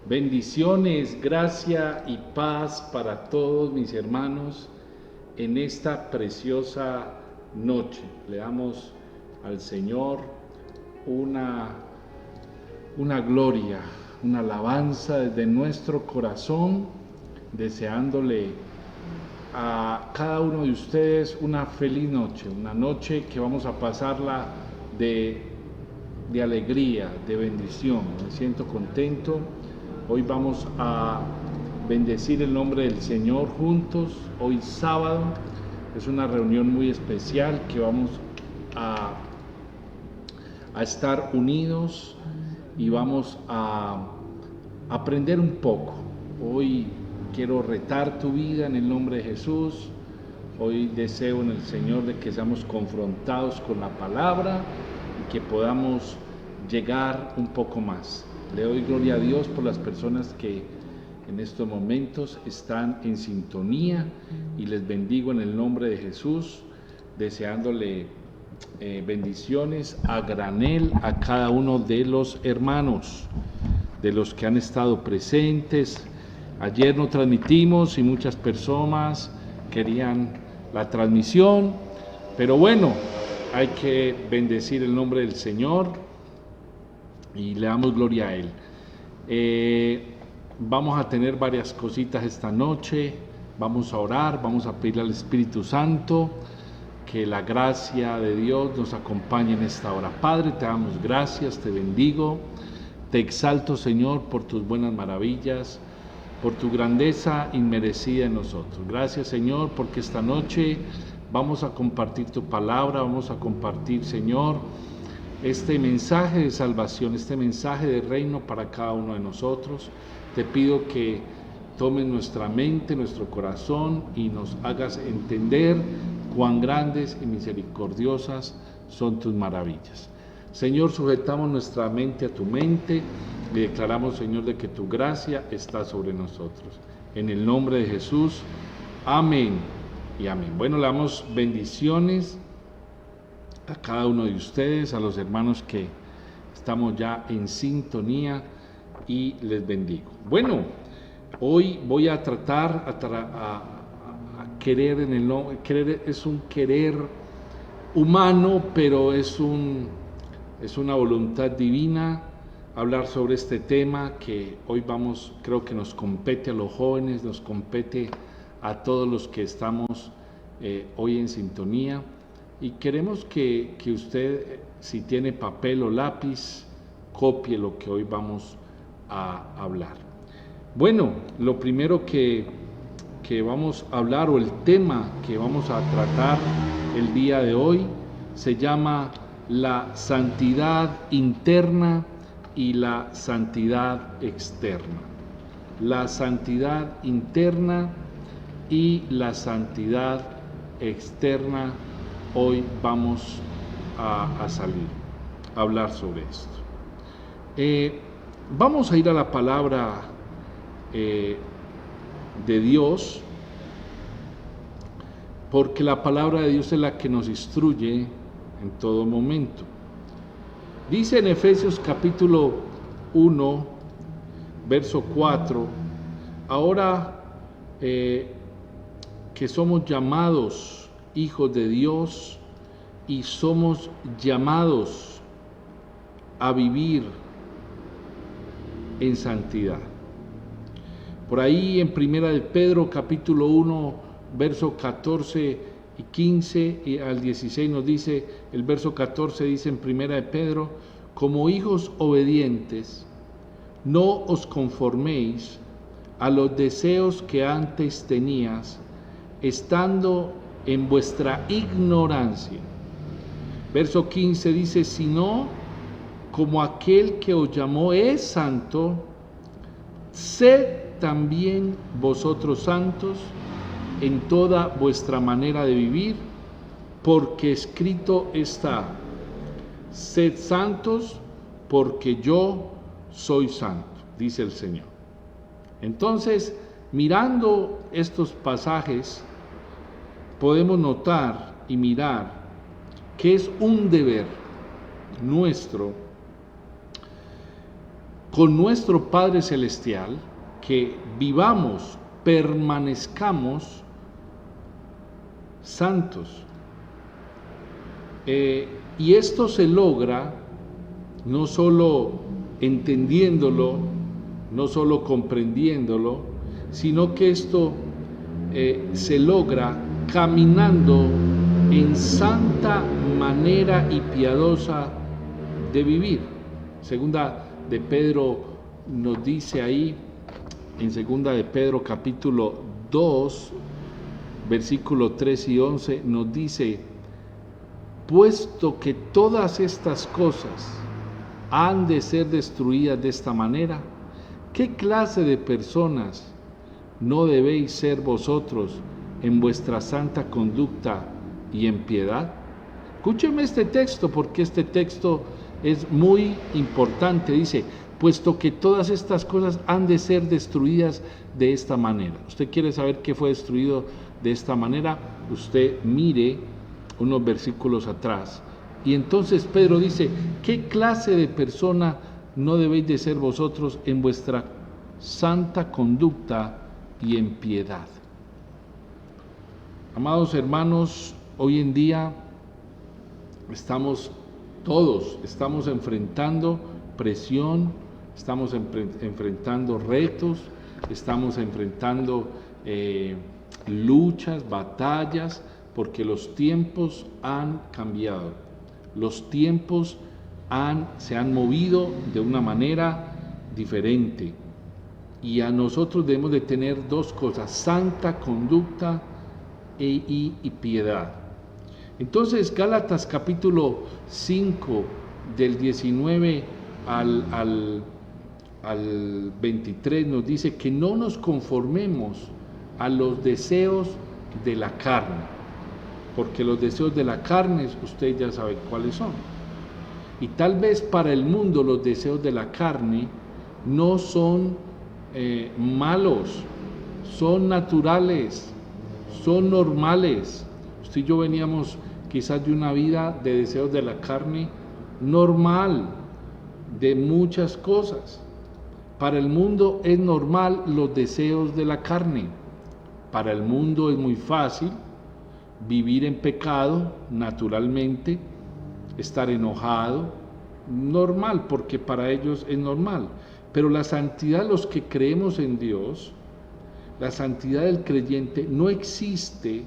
Bendiciones, gracia y paz para todos mis hermanos en esta preciosa noche. Le damos al Señor una gloria, una alabanza desde nuestro corazón, deseándole a cada uno de ustedes una feliz noche, una noche que vamos a pasarla de alegría, de bendición. Me siento contento. Hoy vamos a bendecir el nombre del Señor juntos. Hoy sábado es una reunión muy especial que vamos a estar unidos y vamos a aprender un poco. Hoy quiero retar tu vida en el nombre de Jesús. Hoy deseo en el Señor de que seamos confrontados con la palabra y que podamos llegar un poco más. Le doy gloria a Dios por las personas que en estos momentos están en sintonía y les bendigo en el nombre de Jesús, deseándole bendiciones a granel a cada uno de los hermanos, de los que han estado presentes. Ayer no transmitimos y muchas personas querían la transmisión, pero bueno, hay que bendecir el nombre del Señor y le damos gloria a Él. Vamos a tener varias cositas esta noche. Vamos a orar, vamos a pedirle al Espíritu Santo que la gracia de Dios nos acompañe en esta hora. Padre, te damos gracias, te bendigo, te exalto, Señor, por tus buenas maravillas, por tu grandeza inmerecida en nosotros. Gracias, Señor, porque esta noche vamos a compartir tu palabra, vamos a compartir, Señor, este mensaje de salvación, este mensaje de reino para cada uno de nosotros. Te pido que tomes nuestra mente, nuestro corazón y nos hagas entender cuán grandes y misericordiosas son tus maravillas. Señor, sujetamos nuestra mente a tu mente y declaramos, Señor, de que tu gracia está sobre nosotros. En el nombre de Jesús, amén y amén. Bueno, le damos bendiciones a cada uno de ustedes, a los hermanos que estamos ya en sintonía y les bendigo. Bueno, hoy voy a tratar a querer en el nombre. Querer es un querer humano, pero es una voluntad divina. Hablar sobre este tema que hoy creo que nos compete a los jóvenes, nos compete a todos los que estamos hoy en sintonía. Y queremos que usted, si tiene papel o lápiz, copie lo que hoy vamos a hablar. Bueno, lo primero que vamos a hablar, o el tema que vamos a tratar el día de hoy, se llama la santidad interna y la santidad externa. La santidad interna y la santidad externa. Hoy vamos a hablar sobre esto. Vamos a ir a la palabra de Dios, porque la palabra de Dios es la que nos instruye en todo momento. Dice en Efesios capítulo 1, verso 4, ahora que somos llamados hijos de Dios y somos llamados a vivir en santidad. Por ahí en Primera de Pedro capítulo 1, verso 14 y 15 y al 16 nos dice, el verso 14 dice en Primera de Pedro, como hijos obedientes, no os conforméis a los deseos que antes tenías, estando en vuestra ignorancia. Verso 15 dice, sino como aquel que os llamó es santo, sed también vosotros santos en toda vuestra manera de vivir, porque escrito está, sed santos porque yo soy santo, dice el Señor. Entonces, mirando estos pasajes, podemos notar y mirar que es un deber nuestro con nuestro Padre Celestial, que vivamos, permanezcamos santos. Y esto se logra no solo entendiéndolo, no solo comprendiéndolo, sino que esto se logra caminando en santa manera y piadosa de vivir. Segunda de Pedro nos dice ahí, en segunda de Pedro capítulo 2, versículo 3 y 11, nos dice: puesto que todas estas cosas han de ser destruidas de esta manera, ¿qué clase de personas no debéis ser vosotros en vuestra santa conducta y en piedad? Escúcheme este texto, porque este texto es muy importante. Dice: puesto que todas estas cosas han de ser destruidas de esta manera. ¿Usted quiere saber qué fue destruido de esta manera? Usted mire unos versículos atrás. Y entonces Pedro dice: ¿qué clase de persona no debéis de ser vosotros en vuestra santa conducta y en piedad? Amados hermanos, hoy en día todos estamos enfrentando presión, estamos enfrentando retos, estamos enfrentando luchas, batallas, porque los tiempos han cambiado, los tiempos se han movido de una manera diferente, y a nosotros debemos de tener dos cosas: santa conducta y piedad. Entonces Gálatas capítulo 5 del 19 al 23 nos dice que no nos conformemos a los deseos de la carne, porque los deseos de la carne usted ya sabe cuáles son. Y tal vez para el mundo los deseos de la carne no son malos, son naturales, son normales. Usted y yo veníamos quizás de una vida de deseos de la carne normal, de muchas cosas. Para el mundo es normal los deseos de la carne. Para el mundo es muy fácil vivir en pecado, naturalmente, estar enojado, normal, porque para ellos es normal. Pero la santidad, los que creemos en Dios, la santidad del creyente no existe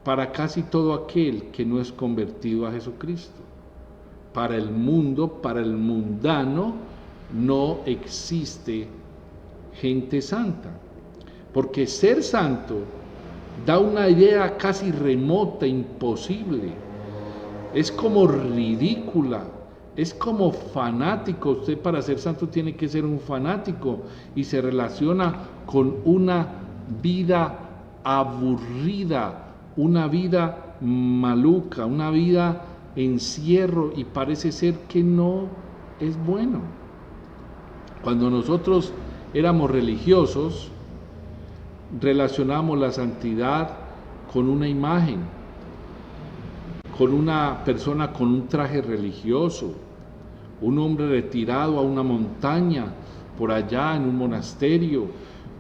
para casi todo aquel que no es convertido a Jesucristo. Para el mundo, para el mundano, no existe gente santa, porque ser santo da una idea casi remota, imposible, es como ridícula, es como fanático. Usted, para ser santo, tiene que ser un fanático y se relaciona con una vida aburrida, una vida maluca, una vida encierro, y parece ser que no es bueno. Cuando nosotros éramos religiosos, relacionamos la santidad con una imagen, con una persona con un traje religioso, un hombre retirado a una montaña, por allá en un monasterio,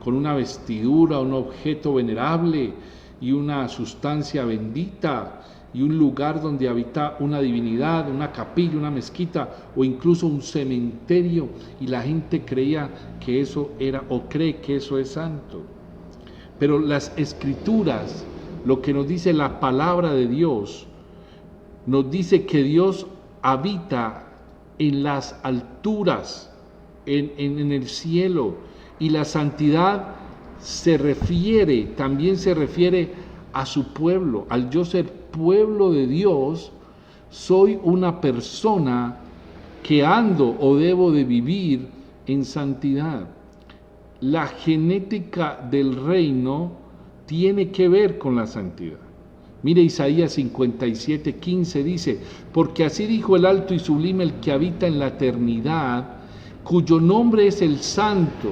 con una vestidura, un objeto venerable y una sustancia bendita, y un lugar donde habita una divinidad, una capilla, una mezquita o incluso un cementerio, y la gente creía que eso era, o cree que eso es santo. Pero las Escrituras, lo que nos dice la palabra de Dios, nos dice que Dios habita en las alturas, en el cielo, y la santidad también se refiere a su pueblo. Al yo ser pueblo de Dios, soy una persona que ando o debo de vivir en santidad. La genética del reino tiene que ver con la santidad. Mire, Isaías 57:15 dice: porque así dijo el alto y sublime, el que habita en la eternidad, cuyo nombre es el Santo.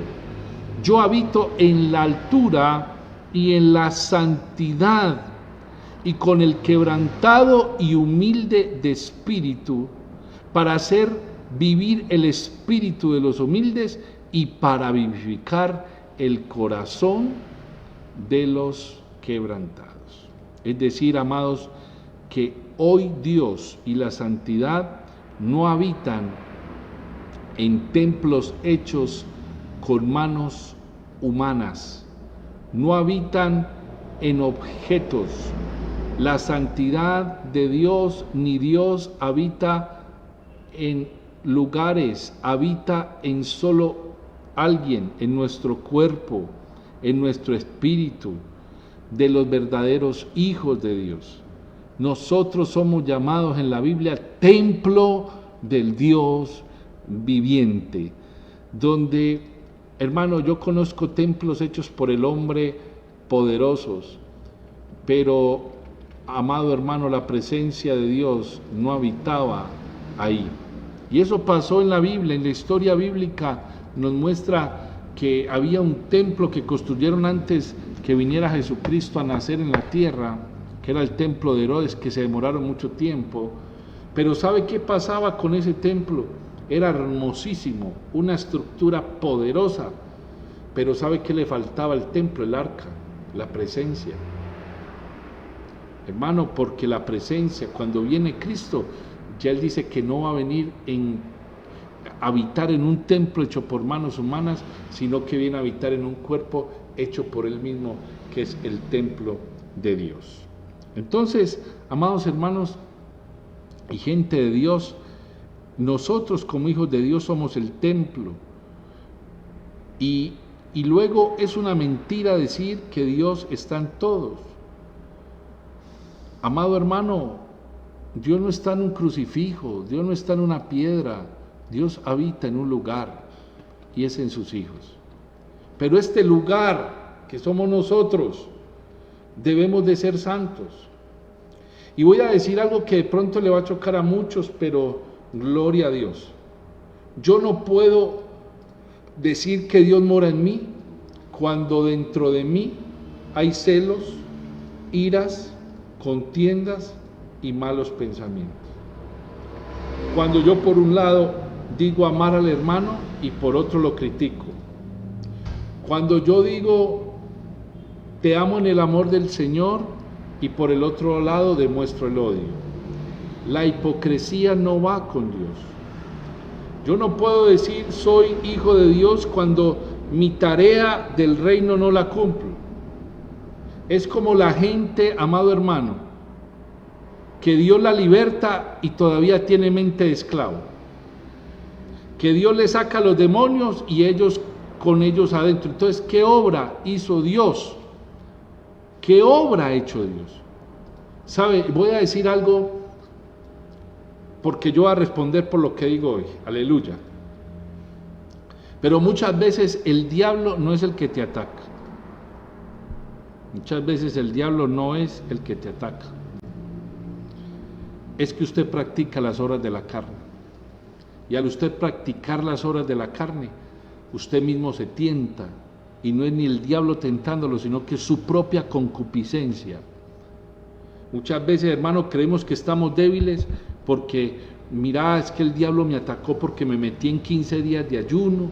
Yo habito en la altura y en la santidad, y con el quebrantado y humilde de espíritu, para hacer vivir el espíritu de los humildes y para vivificar el corazón de los quebrantados. Es decir, amados, que hoy Dios y la santidad no habitan en templos hechos con manos humanas, no habitan en objetos. La santidad de Dios, ni Dios habita en lugares, habita en solo alguien, en nuestro cuerpo, en nuestro espíritu, de los verdaderos hijos de Dios. Nosotros somos llamados en la Biblia templo del Dios viviente, donde, hermano, yo conozco templos hechos por el hombre poderosos, pero, amado hermano, la presencia de Dios no habitaba ahí. Y eso pasó en la Biblia, en la historia bíblica nos muestra que había un templo que construyeron antes que viniera Jesucristo a nacer en la tierra, que era el templo de Herodes, que se demoraron mucho tiempo. Pero ¿sabe qué pasaba con ese templo? Era hermosísimo, una estructura poderosa, pero ¿sabe qué le faltaba al templo? El arca, la presencia. Hermano, porque la presencia, cuando viene Cristo, ya Él dice que no va a venir habitar en un templo hecho por manos humanas, sino que viene a habitar en un cuerpo hecho por Él mismo, que es el templo de Dios. Entonces, amados hermanos y gente de Dios, nosotros como hijos de Dios somos el templo. Y luego es una mentira decir que Dios está en todos. Amado hermano, Dios no está en un crucifijo, Dios no está en una piedra, Dios habita en un lugar y es en sus hijos. Pero este lugar que somos nosotros, debemos de ser santos. Y voy a decir algo que de pronto le va a chocar a muchos, pero gloria a Dios. Yo no puedo decir que Dios mora en mí cuando dentro de mí hay celos, iras, contiendas y malos pensamientos. Cuando yo por un lado digo amar al hermano y por otro lo critico. Cuando yo digo te amo en el amor del Señor y por el otro lado demuestro el odio. La hipocresía no va con Dios. Yo no puedo decir soy hijo de Dios cuando mi tarea del reino no la cumplo. Es como la gente, amado hermano, que Dios la liberta y todavía tiene mente de esclavo. Que Dios le saca a los demonios y ellos con ellos adentro. Entonces, ¿qué obra hizo Dios? ¿Qué obra ha hecho Dios? ¿Sabe? Voy a decir algo porque yo voy a responder por lo que digo hoy. Aleluya. Pero muchas veces el diablo no es el que te ataca. Muchas veces el diablo no es el que te ataca. Es que usted practica las obras de la carne. Y al usted practicar las obras de la carne, usted mismo se tienta. Y no es ni el diablo tentándolo, sino que es su propia concupiscencia. Muchas veces, hermano, creemos que estamos débiles porque, mira, es que el diablo me atacó porque me metí en 15 días de ayuno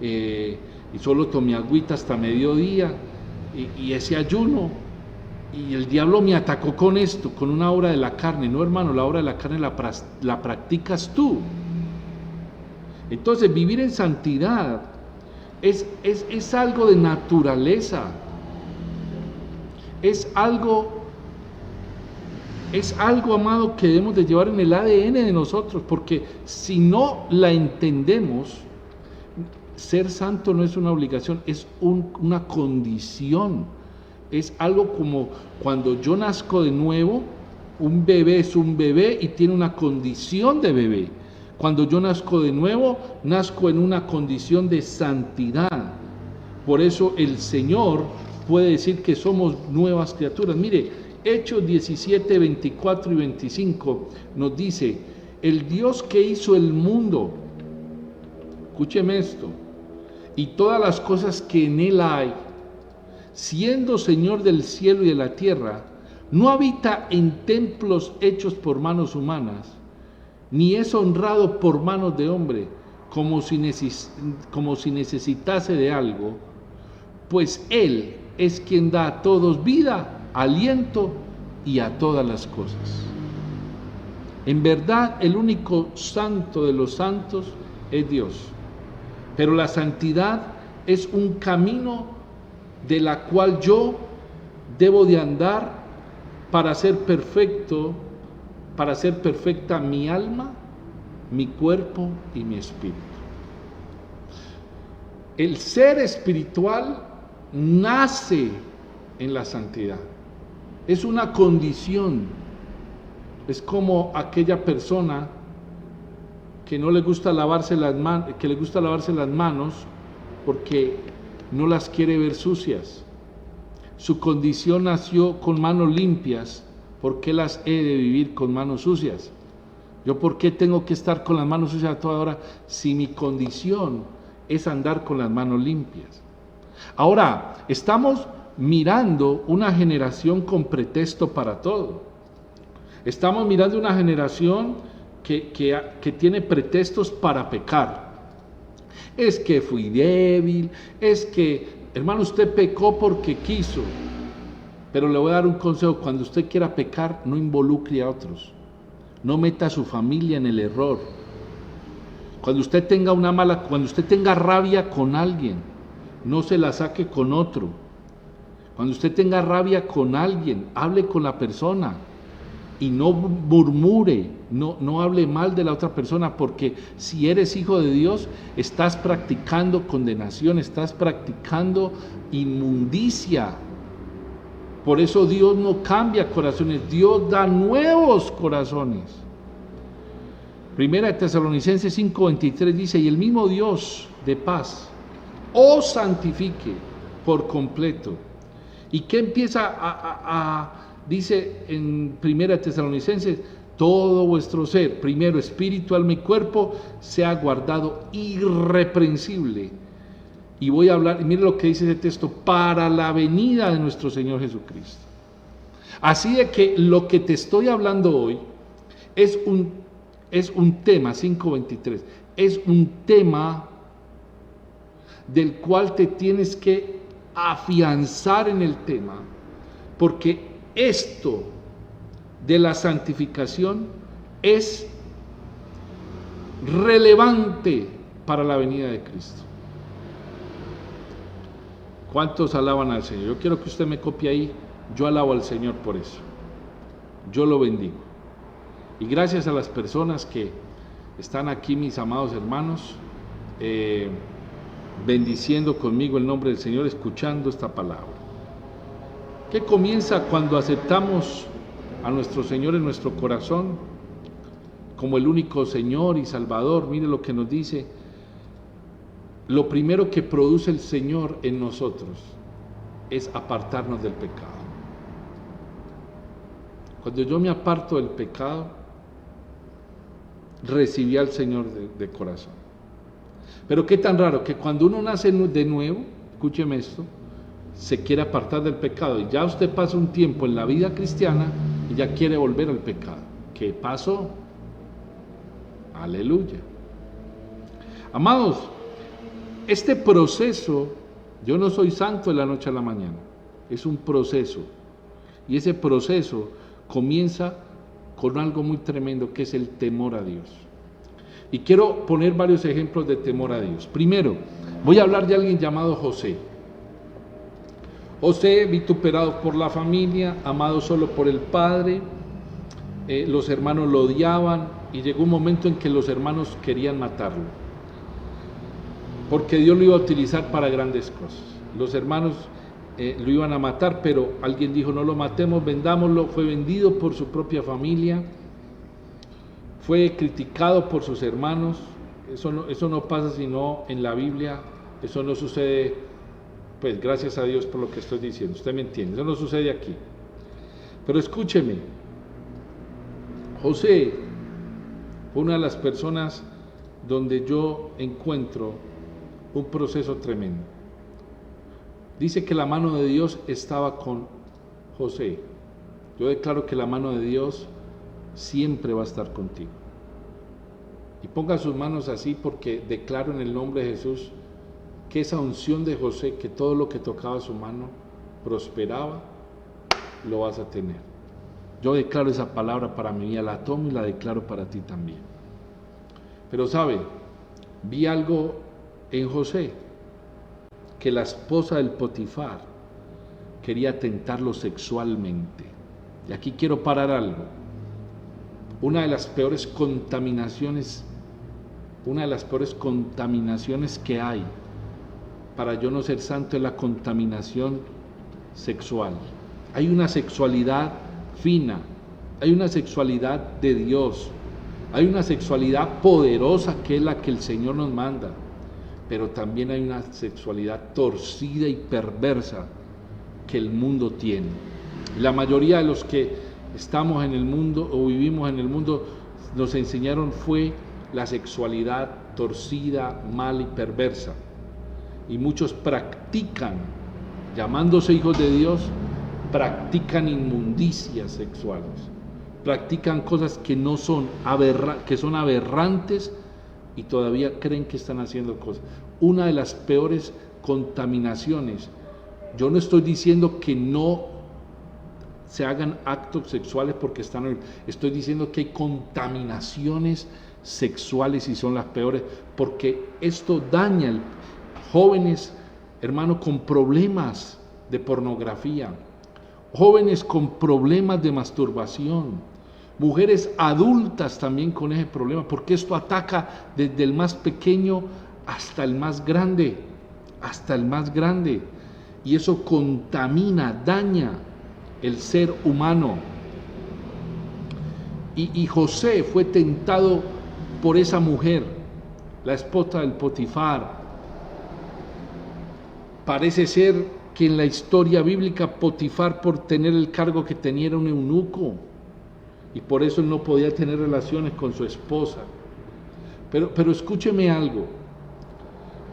y solo tomé agüita hasta mediodía. Y ese ayuno, y el diablo me atacó con esto, con una obra de la carne. No, hermano, la obra de la carne la practicas tú. Entonces, vivir en santidad es algo de naturaleza. Es algo, amado, que debemos de llevar en el ADN de nosotros, porque si no la entendemos, ser santo no es una obligación, es una condición. Es algo como cuando yo nazco de nuevo, un bebé es un bebé y tiene una condición de bebé. Cuando yo nazco de nuevo, nazco en una condición de santidad. Por eso el Señor puede decir que somos nuevas criaturas. Mire, Hechos 17, 24 y 25 nos dice, el Dios que hizo el mundo, escúcheme esto, y todas las cosas que en él hay, siendo Señor del cielo y de la tierra, no habita en templos hechos por manos humanas, ni es honrado por manos de hombre, como si necesitase de algo, pues Él es quien da a todos vida, aliento y a todas las cosas. En verdad, el único santo de los santos es Dios, pero la santidad es un camino de la cual yo debo de andar para ser perfecto, para ser perfecta mi alma, mi cuerpo y mi espíritu. El ser espiritual nace en la santidad. Es una condición. Es como aquella persona que no le gusta lavarse las manos porque no las quiere ver sucias. Su condición nació con manos limpias. ¿Por qué las he de vivir con manos sucias? ¿Yo por qué tengo que estar con las manos sucias a toda hora si mi condición es andar con las manos limpias? Ahora, estamos mirando una generación con pretexto para todo. Estamos mirando una generación que tiene pretextos para pecar. Es que fui débil, es que, hermano, usted pecó porque quiso. Pero le voy a dar un consejo: cuando usted quiera pecar, no involucre a otros. No meta a su familia en el error. Cuando usted tenga rabia con alguien, no se la saque con otro. Cuando usted tenga rabia con alguien, hable con la persona y no murmure, no hable mal de la otra persona, porque si eres hijo de Dios, estás practicando condenación, estás practicando inmundicia. Por eso Dios no cambia corazones, Dios da nuevos corazones. Primera de Tesalonicenses 5:23 dice: y el mismo Dios de paz os santifique por completo. ¿Y qué empieza dice en Primera de Tesalonicenses? Todo vuestro ser, primero espíritu, alma y cuerpo, sea guardado irreprensible. Y voy a hablar, y mire lo que dice ese texto: para la venida de nuestro Señor Jesucristo. Así de que lo que te estoy hablando hoy es un tema, 5:23, es un tema del cual te tienes que afianzar en el tema, porque esto de la santificación es relevante para la venida de Cristo. ¿Cuántos alaban al Señor? Yo quiero que usted me copie ahí. Yo alabo al Señor por eso. Yo lo bendigo. Y gracias a las personas que están aquí, mis amados hermanos, bendiciendo conmigo el nombre del Señor, escuchando esta palabra. Que comienza cuando aceptamos a nuestro Señor en nuestro corazón como el único Señor y Salvador. Mire lo que nos dice. Lo primero que produce el Señor en nosotros es apartarnos del pecado. Cuando yo me aparto del pecado, recibí al Señor de corazón. Pero qué tan raro que cuando uno nace de nuevo, escúcheme esto, se quiere apartar del pecado, y ya usted pasa un tiempo en la vida cristiana y ya quiere volver al pecado. ¿Qué pasó? Aleluya. Amados, este proceso, yo no soy santo de la noche a la mañana, es un proceso, y ese proceso comienza con algo muy tremendo, que es el temor a Dios. Y quiero poner varios ejemplos de temor a Dios. Primero, voy a hablar de alguien llamado José. José, vituperado por la familia, amado solo por el padre, los hermanos lo odiaban, y llegó un momento en que los hermanos querían matarlo, porque Dios lo iba a utilizar para grandes cosas. Los hermanos lo iban a matar, pero alguien dijo: no lo matemos, vendámoslo. Fue vendido por su propia familia, fue criticado por sus hermanos. Eso no pasa sino en la Biblia, eso no sucede, pues gracias a Dios por lo que estoy diciendo, usted me entiende, eso no sucede aquí. Pero escúcheme, José fue una de las personas donde yo encuentro un proceso tremendo. Dice que la mano de Dios estaba con José. Yo declaro que la mano de Dios siempre va a estar contigo. Y ponga sus manos así porque declaro en el nombre de Jesús que esa unción de José, que todo lo que tocaba su mano prosperaba, lo vas a tener. Yo declaro esa palabra para mi vida, la tomo y la declaro para ti también. Pero sabe, vi algo en José, que la esposa del Potifar quería tentarlo sexualmente. Y aquí quiero parar algo. Una de las peores contaminaciones que hay para yo no ser santo es la contaminación sexual. Hay una sexualidad fina, hay una sexualidad de Dios, hay una sexualidad poderosa que es la que el Señor nos manda, pero también hay una sexualidad torcida y perversa que el mundo tiene. La mayoría de los que estamos en el mundo o vivimos en el mundo nos enseñaron fue la sexualidad torcida, mal y perversa. Y muchos practican, llamándose hijos de Dios, practican inmundicias sexuales, practican cosas que no son que son aberrantes y todavía creen que están haciendo cosas. Una de las peores contaminaciones, yo no estoy diciendo que no se hagan actos sexuales porque estoy diciendo que hay contaminaciones sexuales y son las peores, porque esto daña jóvenes, hermano, con problemas de pornografía, jóvenes con problemas de masturbación, mujeres adultas también con ese problema, porque esto ataca desde el más pequeño hasta el más grande, y eso contamina, daña el ser humano. Y José fue tentado por esa mujer, la esposa del Potifar. Parece ser que en la historia bíblica Potifar, por tener el cargo que tenía, era un eunuco, y por eso él no podía tener relaciones con su esposa. Pero escúcheme algo,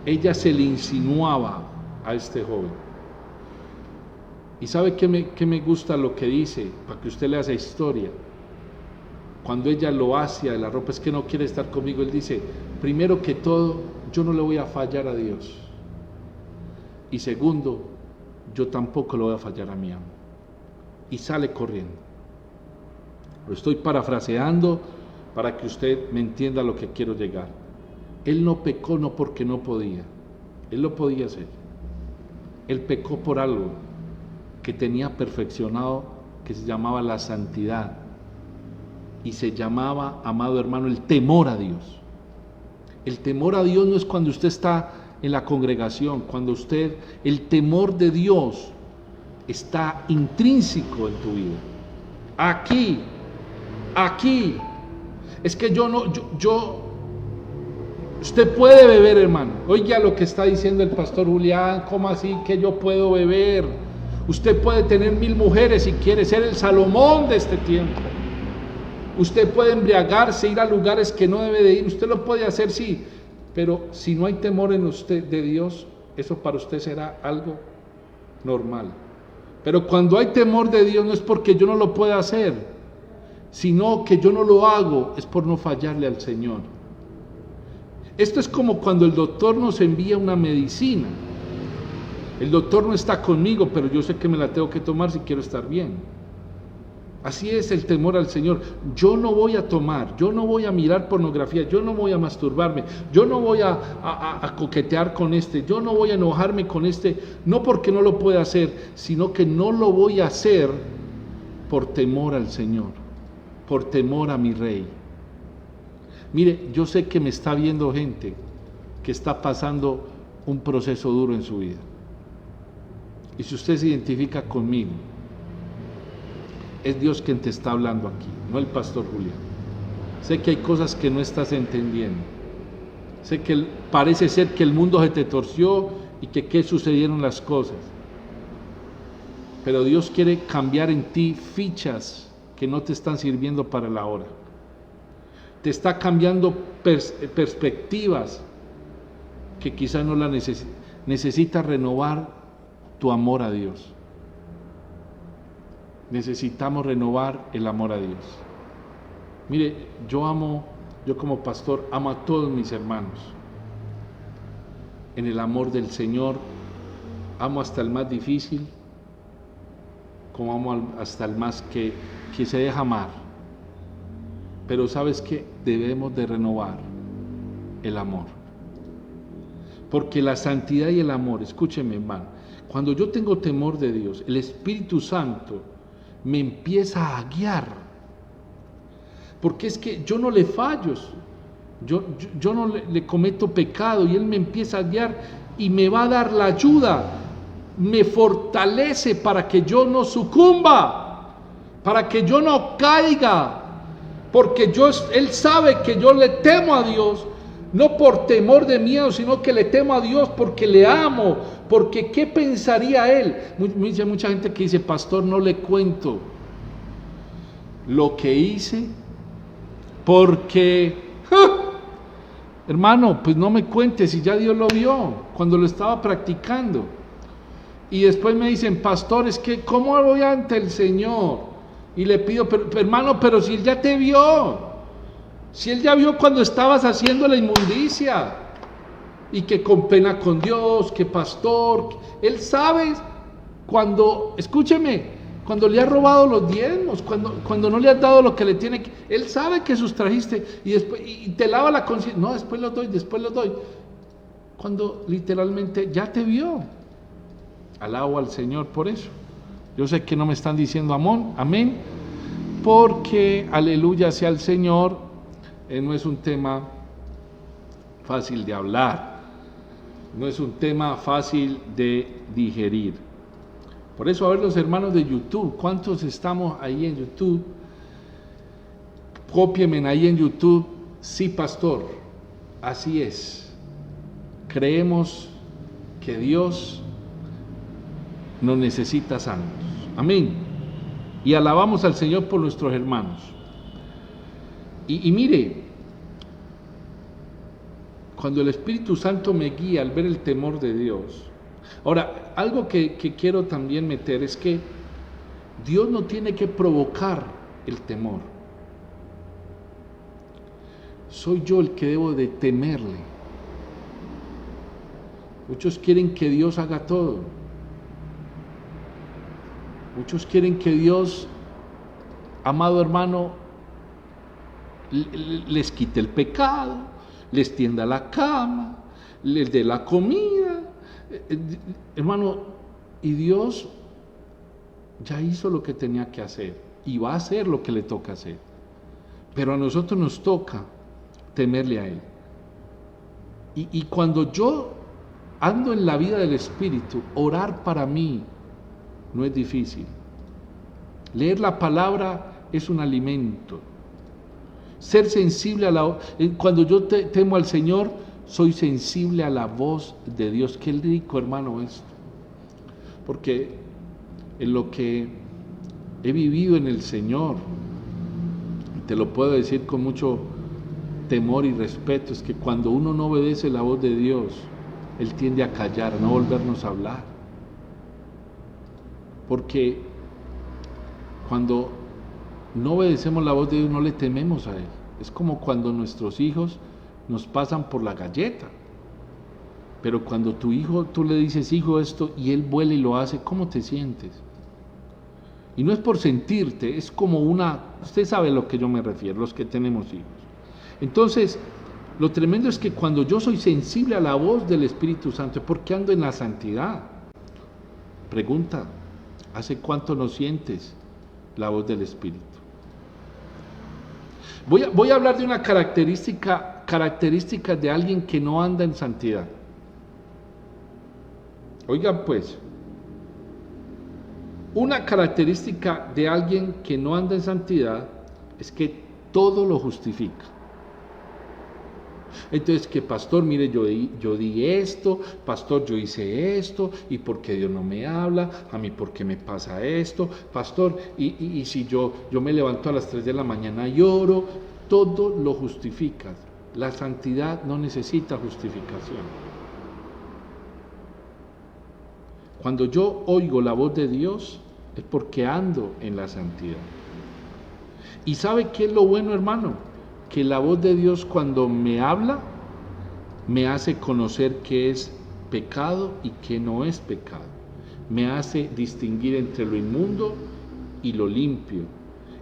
ella se le insinuaba a este joven. ¿Y sabe qué me gusta lo que dice? Para que usted lea esa historia. Cuando ella lo hace de la ropa, es que no quiere estar conmigo. Él dice, primero que todo, yo no le voy a fallar a Dios. Y segundo, yo tampoco le voy a fallar a mi amo. Y sale corriendo. Lo estoy parafraseando para que usted me entienda lo que quiero llegar. Él no pecó no porque no podía. Él lo podía hacer. Él pecó por algo que tenía perfeccionado, que se llamaba la santidad, y se llamaba, amado hermano, el temor a Dios. El temor a Dios no es cuando usted está en la congregación, el temor de Dios está intrínseco en tu vida. Aquí, es que usted puede beber, hermano. Oiga lo que está diciendo el pastor Julián, ¿cómo así que yo puedo beber? Usted puede tener 1000 mujeres si quiere ser el Salomón de este tiempo. Usted puede embriagarse, ir a lugares que no debe de ir. Usted lo puede hacer, sí. Pero si no hay temor en usted de Dios, eso para usted será algo normal. Pero cuando hay temor de Dios no es porque yo no lo pueda hacer, sino que yo no lo hago, es por no fallarle al Señor. Esto es como cuando el doctor nos envía una medicina. El doctor no está conmigo, pero yo sé que me la tengo que tomar si quiero estar bien. Así es el temor al Señor. Yo no voy a tomar, yo no voy a mirar pornografía, yo no voy a masturbarme, yo no voy a coquetear con este, yo no voy a enojarme con este, no porque no lo pueda hacer, sino que no lo voy a hacer por temor al Señor, por temor a mi Rey. Mire, yo sé que me está viendo gente que está pasando un proceso duro en su vida. Y si usted se identifica conmigo, es Dios quien te está hablando aquí, no el pastor Julián. Sé que hay cosas que no estás entendiendo. Sé que parece ser que el mundo se te torció y que qué sucedieron las cosas. Pero Dios quiere cambiar en ti fichas que no te están sirviendo para la hora. Te está cambiando perspectivas que quizás no la necesitas renovar tu amor a Dios. Necesitamos renovar el amor a Dios. Mire, yo amo Yo como pastor amo a todos mis hermanos. En el amor del Señor amo hasta el más difícil, como amo hasta el más que se deja amar. Pero ¿sabes qué? Debemos de renovar el amor. Porque la santidad y el amor, escúcheme hermano, cuando yo tengo temor de Dios, el Espíritu Santo me empieza a guiar. Porque es que yo no le fallo, yo no le cometo pecado y Él me empieza a guiar y me va a dar la ayuda, me fortalece para que yo no sucumba, para que yo no caiga, porque Él sabe que yo le temo a Dios, no por temor de miedo, sino que le temo a Dios porque le amo, porque ¿qué pensaría Él? Mucha gente que dice, pastor, no le cuento lo que hice, porque, hermano, pues no me cuentes si ya Dios lo vio cuando lo estaba practicando. Y después me dicen, pastor, es que ¿cómo voy ante el Señor? Y le pido, pero, hermano, pero si Él ya te vio, si Él ya vio cuando estabas haciendo la inmundicia, y que con pena con Dios, que pastor, Él sabe cuando, escúcheme, cuando le has robado los diezmos, cuando no le has dado lo que le tiene que, Él sabe que sustrajiste y después y te lava la conciencia, no, después los doy, cuando literalmente ya te vio. Alabo al Señor por eso. Yo sé que no me están diciendo amén, porque aleluya sea el Señor, no es un tema fácil de hablar, no es un tema fácil de digerir. Por eso, a ver los hermanos de YouTube, ¿cuántos estamos ahí en YouTube? Cópienme ahí en YouTube. Sí, pastor, así es. Creemos que Dios nos necesita santos. Amén. Y alabamos al Señor por nuestros hermanos. Y mire, cuando el Espíritu Santo me guía al ver el temor de Dios. Ahora, algo que quiero también meter es que Dios no tiene que provocar el temor. Soy yo el que debo de temerle. Muchos quieren que Dios haga todo. Muchos quieren que Dios, amado hermano, les quite el pecado, les tienda la cama, les dé la comida. Hermano, y Dios ya hizo lo que tenía que hacer y va a hacer lo que le toca hacer, pero a nosotros nos toca temerle a Él. Y cuando yo ando en la vida del Espíritu, orar para mí no es difícil. Leer la palabra es un alimento. Ser sensible cuando yo temo al Señor, soy sensible a la voz de Dios. Qué rico, hermano, esto. Porque en lo que he vivido en el Señor, te lo puedo decir con mucho temor y respeto, es que cuando uno no obedece la voz de Dios, Él tiende a callar, a no volvernos a hablar. Porque cuando no obedecemos la voz de Dios, no le tememos a Él. Es como cuando nuestros hijos nos pasan por la galleta. Pero cuando tu hijo, tú le dices, hijo, esto, y él vuela y lo hace, ¿cómo te sientes? Y no es por sentirte, es como usted sabe a lo que yo me refiero, los que tenemos hijos. Entonces, lo tremendo es que cuando yo soy sensible a la voz del Espíritu Santo, es porque ando en la santidad. Pregunta, ¿hace cuánto no sientes la voz del Espíritu? Voy a hablar de una característica de alguien que no anda en santidad. Oigan pues, una característica de alguien que no anda en santidad es que todo lo justifica. Entonces, que pastor, mire, yo di esto, pastor, yo hice esto, y por qué Dios no me habla, a mí por qué me pasa esto, pastor, y si yo me levanto a las 3 de la mañana y oro, todo lo justifica. La santidad no necesita justificación. Cuando yo oigo la voz de Dios, es porque ando en la santidad. ¿Y sabe qué es lo bueno, hermano? que la voz de Dios cuando me habla, me hace conocer qué es pecado y qué no es pecado. Me hace distinguir entre lo inmundo y lo limpio,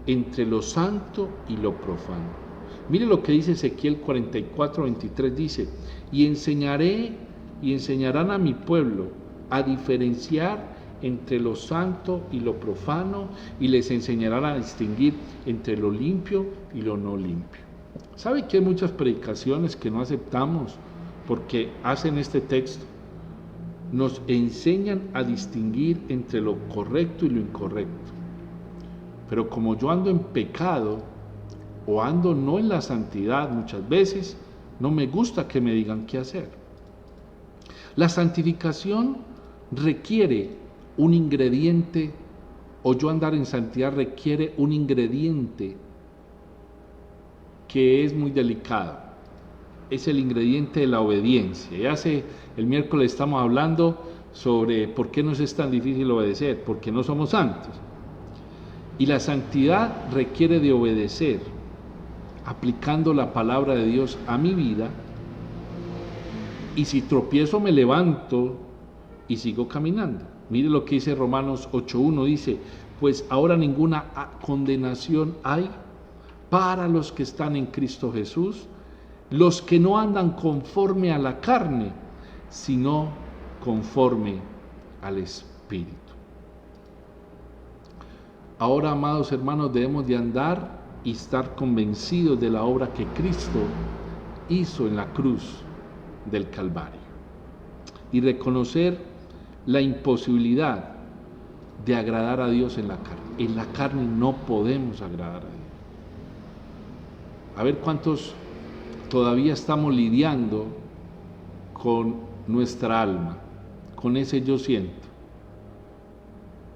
entre lo santo y lo profano. Mire lo que dice Ezequiel 44:23, dice: y enseñarán a mi pueblo a diferenciar entre lo santo y lo profano, y les enseñarán a distinguir entre lo limpio y lo no limpio. ¿Sabe que hay muchas predicaciones que no aceptamos porque hacen este texto? Nos enseñan a distinguir entre lo correcto y lo incorrecto. Pero como yo ando en pecado o ando no en la santidad muchas veces, no me gusta que me digan qué hacer. La santificación requiere un ingrediente, o yo andar en santidad requiere un ingrediente que es muy delicado. Es el ingrediente de la obediencia. Ya el miércoles estamos hablando sobre por qué nos es tan difícil obedecer, porque no somos santos. Y la santidad requiere de obedecer, aplicando la palabra de Dios a mi vida, y si tropiezo me levanto y sigo caminando. Mire lo que dice Romanos 8:1, dice: pues ahora ninguna condenación hay para los que están en Cristo Jesús, los que no andan conforme a la carne, sino conforme al Espíritu. Ahora, amados hermanos, debemos de andar y estar convencidos de la obra que Cristo hizo en la cruz del Calvario, y reconocer la imposibilidad de agradar a Dios en la carne. En la carne no podemos agradar a Dios. A ver cuántos todavía estamos lidiando con nuestra alma, con ese yo siento.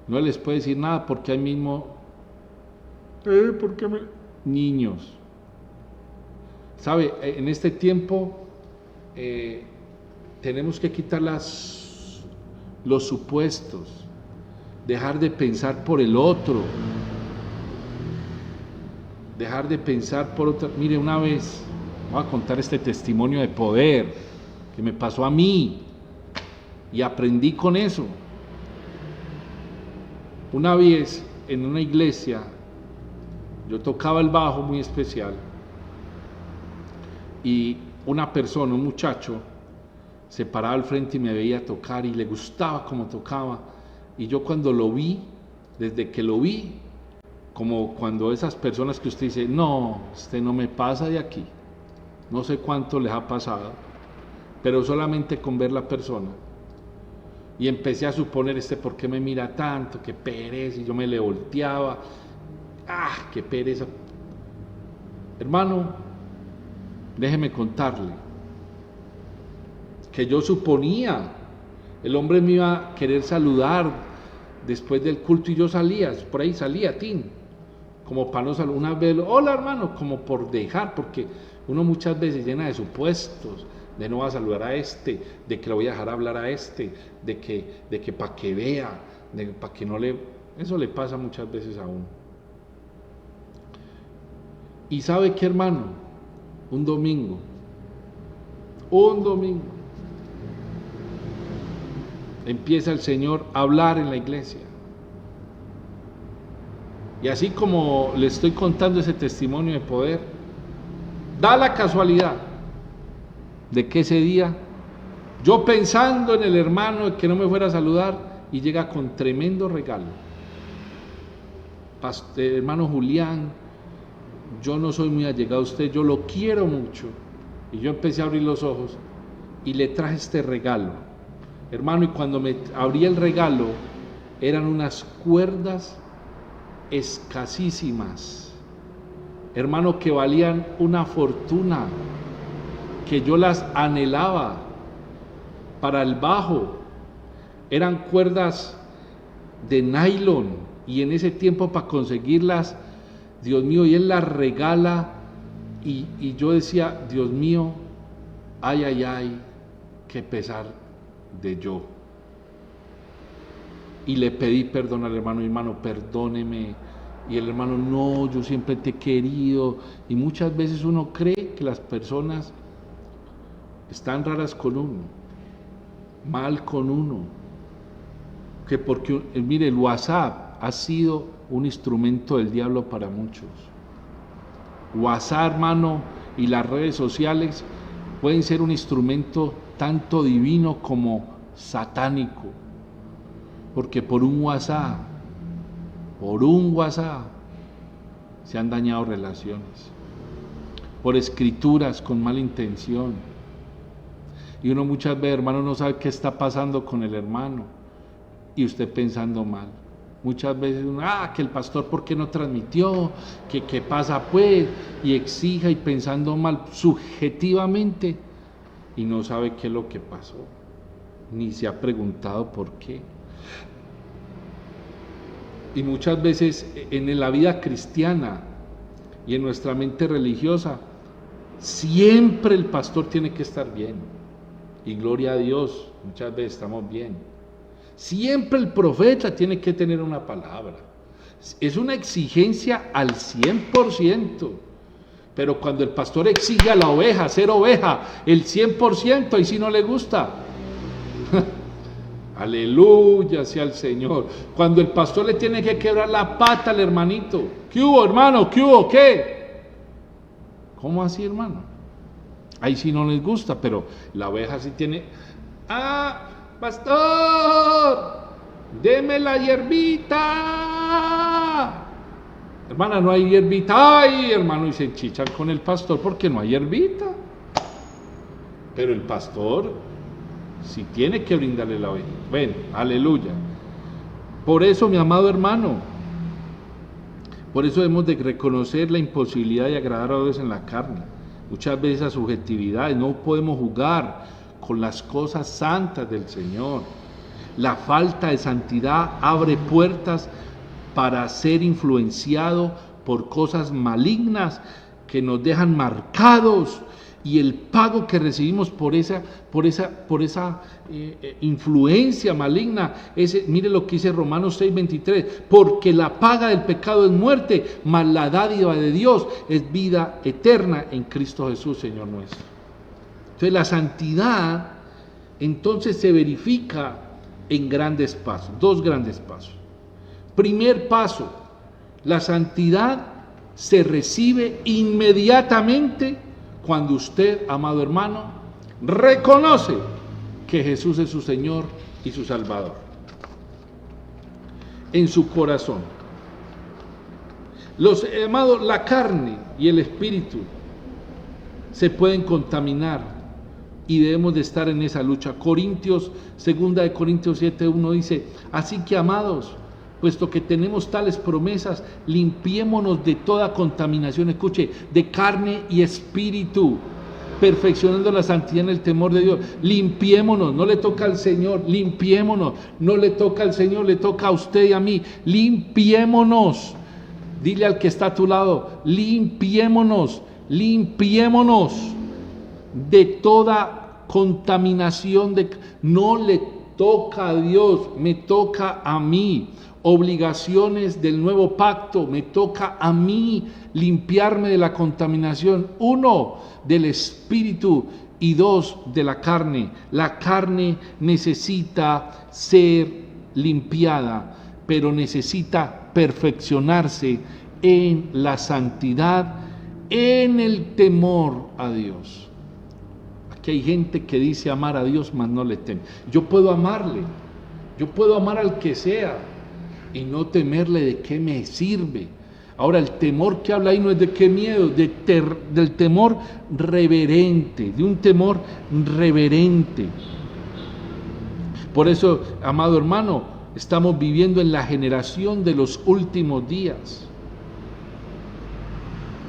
No les puede decir nada porque ahí mismo, ¿por qué niños? ¿Sabe? En este tiempo tenemos que quitar los supuestos, dejar de pensar por el otro, dejar de pensar por otra. Mire, una vez voy a contar este testimonio de poder que me pasó a mí y aprendí con eso. Una vez en una iglesia yo tocaba el bajo muy especial, y una persona, un muchacho, se paraba al frente y me veía tocar y le gustaba cómo tocaba, y yo cuando lo vi, desde que lo vi, como cuando esas personas que usted dice, no, usted no me pasa de aquí, no sé cuánto les ha pasado, pero solamente con ver la persona, y empecé a suponer, ¿por qué me mira tanto? Qué pereza, y yo me le volteaba, qué pereza. Hermano, déjeme contarle que yo suponía, el hombre me iba a querer saludar después del culto, y yo salía, por ahí salía, como para no saludar, una vez, hola hermano, como por dejar, porque uno muchas veces llena de supuestos, de no va a saludar a de que lo voy a dejar hablar a de que para que vea, para que no le, eso le pasa muchas veces a uno. Y ¿sabe qué, hermano? Un domingo, empieza el Señor a hablar en la iglesia. Y así como le estoy contando ese testimonio de poder, da la casualidad de que ese día, yo pensando en el hermano que no me fuera a saludar, y llega con tremendo regalo. Hermano Julián, yo no soy muy allegado a usted, yo lo quiero mucho. Y yo empecé a abrir los ojos y le traje este regalo, hermano, y cuando me abrí el regalo, eran unas cuerdas escasísimas, hermano, que valían una fortuna, que yo las anhelaba para el bajo. Eran cuerdas de nylon, y en ese tiempo para conseguirlas, Dios mío, y Él las regala, y yo decía, Dios mío, ay, qué pesar de yo. Y le pedí perdón al hermano, perdóneme, Y el hermano, no, yo siempre te he querido. Y muchas veces uno cree que las personas están raras con uno, mal con uno. Que porque, mire, el WhatsApp ha sido un instrumento del diablo para muchos. WhatsApp, hermano, y las redes sociales pueden ser un instrumento tanto divino como satánico. Porque por un WhatsApp se han dañado relaciones, por escrituras con mala intención. Y uno muchas veces, hermano, no sabe qué está pasando con el hermano y usted pensando mal. Muchas veces uno, que el pastor ¿por qué no transmitió? Que qué pasa pues, y exija y pensando mal subjetivamente, y no sabe qué es lo que pasó, ni se ha preguntado por qué. Y muchas veces en la vida cristiana y en nuestra mente religiosa, siempre el pastor tiene que estar bien. Y gloria a Dios, muchas veces estamos bien. Siempre el profeta tiene que tener una palabra. Es una exigencia al 100%. Pero cuando el pastor exige a la oveja, ser oveja, el 100%, ahí sí no le gusta. Aleluya sea el Señor. Cuando el pastor le tiene que quebrar la pata al hermanito, ¿qué hubo, hermano? ¿Qué hubo? ¿Qué? ¿Cómo así, hermano? Ahí sí no les gusta, pero la oveja sí tiene. Pastor, deme la hierbita. Hermana, no hay hierbita. Ay, hermano, y se enchichan con el pastor porque no hay hierbita. Pero el pastor si tiene que brindarle la oveja. Bueno, aleluya. Por eso, mi amado hermano, por eso hemos de reconocer la imposibilidad de agradar a Dios en la carne. Muchas veces a subjetividades, no podemos jugar con las cosas santas del Señor. La falta de santidad abre puertas para ser influenciado por cosas malignas que nos dejan marcados. Y el pago que recibimos por esa influencia maligna, mire lo que dice Romanos 6:23, porque la paga del pecado es muerte, mas la dádiva de Dios es vida eterna en Cristo Jesús, Señor nuestro. Entonces la santidad entonces se verifica en grandes pasos, dos grandes pasos. Primer paso, la santidad se recibe inmediatamente cuando usted, amado hermano, reconoce que Jesús es su Señor y su Salvador en su corazón. Amados, la carne y el espíritu se pueden contaminar y debemos de estar en esa lucha. 2 de Corintios 7:1 dice, así que, amados, puesto que tenemos tales promesas, limpiémonos de toda contaminación, escuche, de carne y espíritu, perfeccionando la santidad en el temor de Dios. Limpiémonos, no le toca al Señor, limpiémonos, no le toca al Señor, le toca a usted y a mí, limpiémonos. Dile al que está a tu lado, limpiémonos de toda contaminación, no le toca a Dios, me toca a mí. Obligaciones del nuevo pacto, me toca a mí limpiarme de la contaminación, 1, del espíritu y 2, de la carne. La carne necesita ser limpiada, pero necesita perfeccionarse en la santidad, en el temor a Dios. Aquí hay gente que dice amar a Dios, mas no le teme. Yo puedo amarle, yo puedo amar al que sea y no temerle. ¿De qué me sirve? Ahora, el temor que habla ahí no es de qué miedo, del temor reverente, de un temor reverente. Por eso, amado hermano, estamos viviendo en la generación de los últimos días.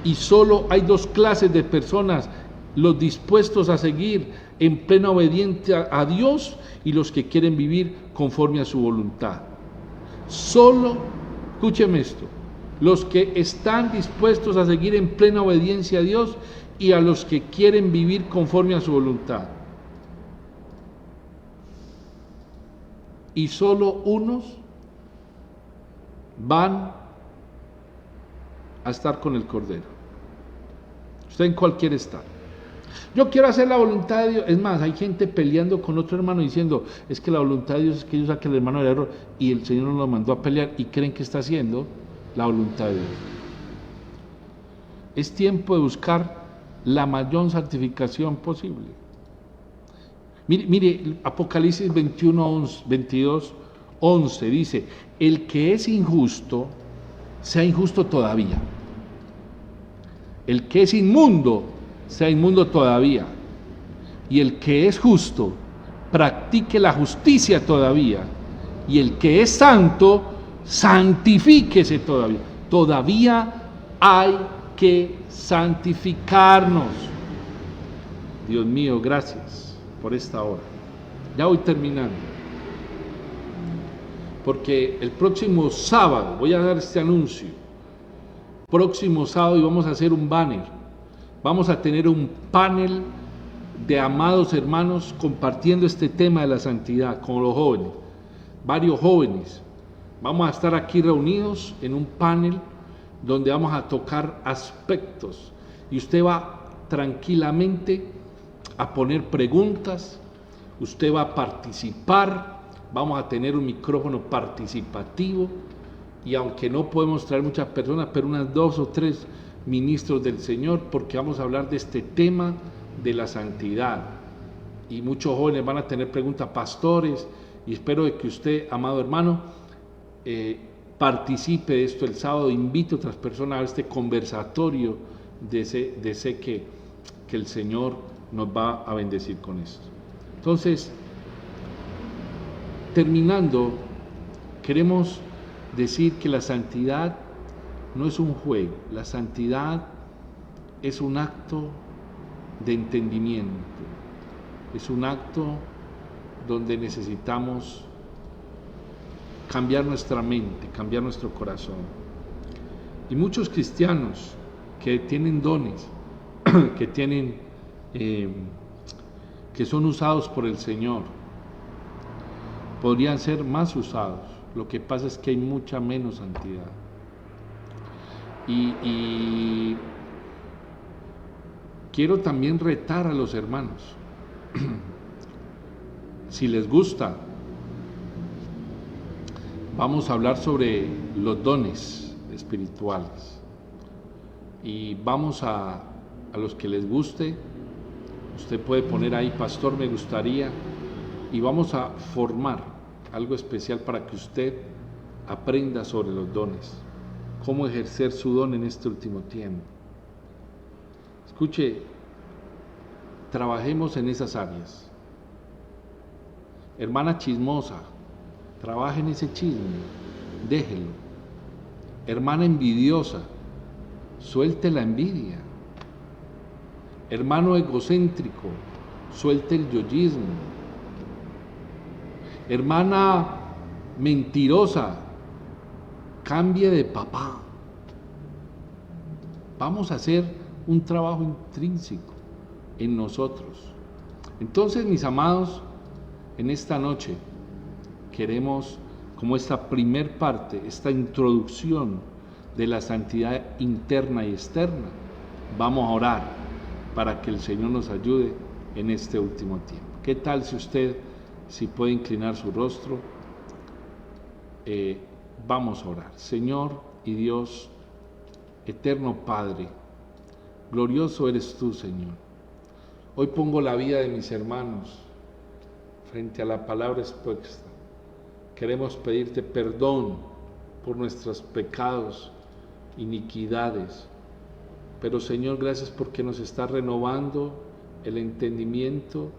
Y solo hay 2 clases de personas: los dispuestos a seguir en plena obediencia a Dios y los que quieren vivir conforme a su voluntad. Solo, escúcheme esto, los que están dispuestos a seguir en plena obediencia a Dios y a los que quieren vivir conforme a su voluntad. Y solo unos van a estar con el Cordero. Usted en cuál quiere estar. Yo quiero hacer la voluntad de Dios. Es más, hay gente peleando con otro hermano diciendo, es que la voluntad de Dios es que yo saque al hermano del error, y el Señor nos lo mandó a pelear y creen que está haciendo la voluntad de Dios. Es tiempo de buscar la mayor santificación posible. Mire, Apocalipsis 21, 22, 11 dice, el que es injusto, sea injusto todavía. El que es inmundo, sea inmundo todavía. Y el que es justo, practique la justicia todavía. Y el que es santo, santifíquese todavía. Todavía hay que santificarnos. Dios mío, gracias por esta hora. Ya voy terminando. Porque el próximo sábado, voy a dar este anuncio, próximo sábado, y vamos a hacer un banner, vamos a tener un panel de amados hermanos compartiendo este tema de la santidad con los jóvenes, varios jóvenes. Vamos a estar aquí reunidos en un panel donde vamos a tocar aspectos y usted va tranquilamente a poner preguntas, usted va a participar, vamos a tener un micrófono participativo, y aunque no podemos traer muchas personas, pero unas 2 o 3 ministros del Señor, porque vamos a hablar de este tema de la santidad, y muchos jóvenes van a tener preguntas, pastores, y espero de que usted, amado hermano, participe de esto el sábado. Invite a otras personas a este conversatorio de que el Señor nos va a bendecir con esto. Entonces, terminando, queremos decir que la santidad no es un juego, la santidad es un acto de entendimiento, es un acto donde necesitamos cambiar nuestra mente, cambiar nuestro corazón. Y muchos cristianos que tienen dones, que son usados por el Señor, podrían ser más usados. Lo que pasa es que hay mucha menos santidad. Y quiero también retar a los hermanos. Si les gusta, vamos a hablar sobre los dones espirituales. Y vamos a los que les guste, usted puede poner ahí, pastor, me gustaría, y vamos a formar algo especial para que usted aprenda sobre los dones, cómo ejercer su don en este último tiempo. Escuche, trabajemos en esas áreas. Hermana chismosa, trabaje en ese chisme, déjelo. Hermana envidiosa, suelte la envidia. Hermano egocéntrico, suelte el yoyismo. Hermana mentirosa, cambie de papá. Vamos a hacer un trabajo intrínseco en nosotros. Entonces, mis amados, en esta noche queremos, como esta primer parte, esta introducción de la santidad interna y externa, vamos a orar para que el Señor nos ayude en este último tiempo. ¿Qué tal si puede inclinar su rostro? Vamos a orar. Señor y Dios, eterno Padre, glorioso eres tú, Señor. Hoy pongo la vida de mis hermanos frente a la palabra expuesta. Queremos pedirte perdón por nuestros pecados, iniquidades. Pero Señor, gracias porque nos está renovando el entendimiento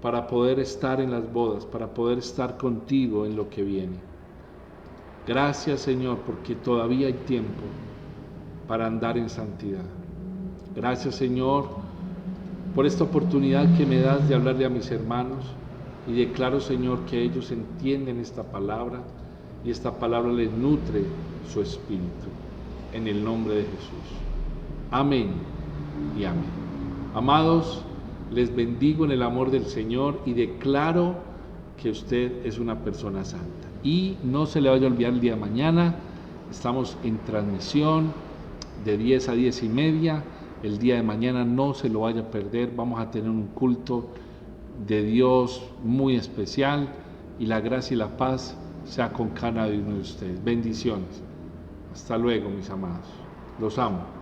para poder estar en las bodas, para poder estar contigo en lo que viene. Gracias, Señor, porque todavía hay tiempo para andar en santidad. Gracias, Señor, por esta oportunidad que me das de hablarle a mis hermanos, y declaro, Señor, que ellos entienden esta palabra y esta palabra les nutre su espíritu. En el nombre de Jesús. Amén y amén. Amados, les bendigo en el amor del Señor y declaro que usted es una persona santa. Y no se le vaya a olvidar el día de mañana, estamos en transmisión de 10 a 10 y media. El día de mañana no se lo vaya a perder, vamos a tener un culto de Dios muy especial, y la gracia y la paz sea con cada uno de ustedes. Bendiciones. Hasta luego, mis amados. Los amo.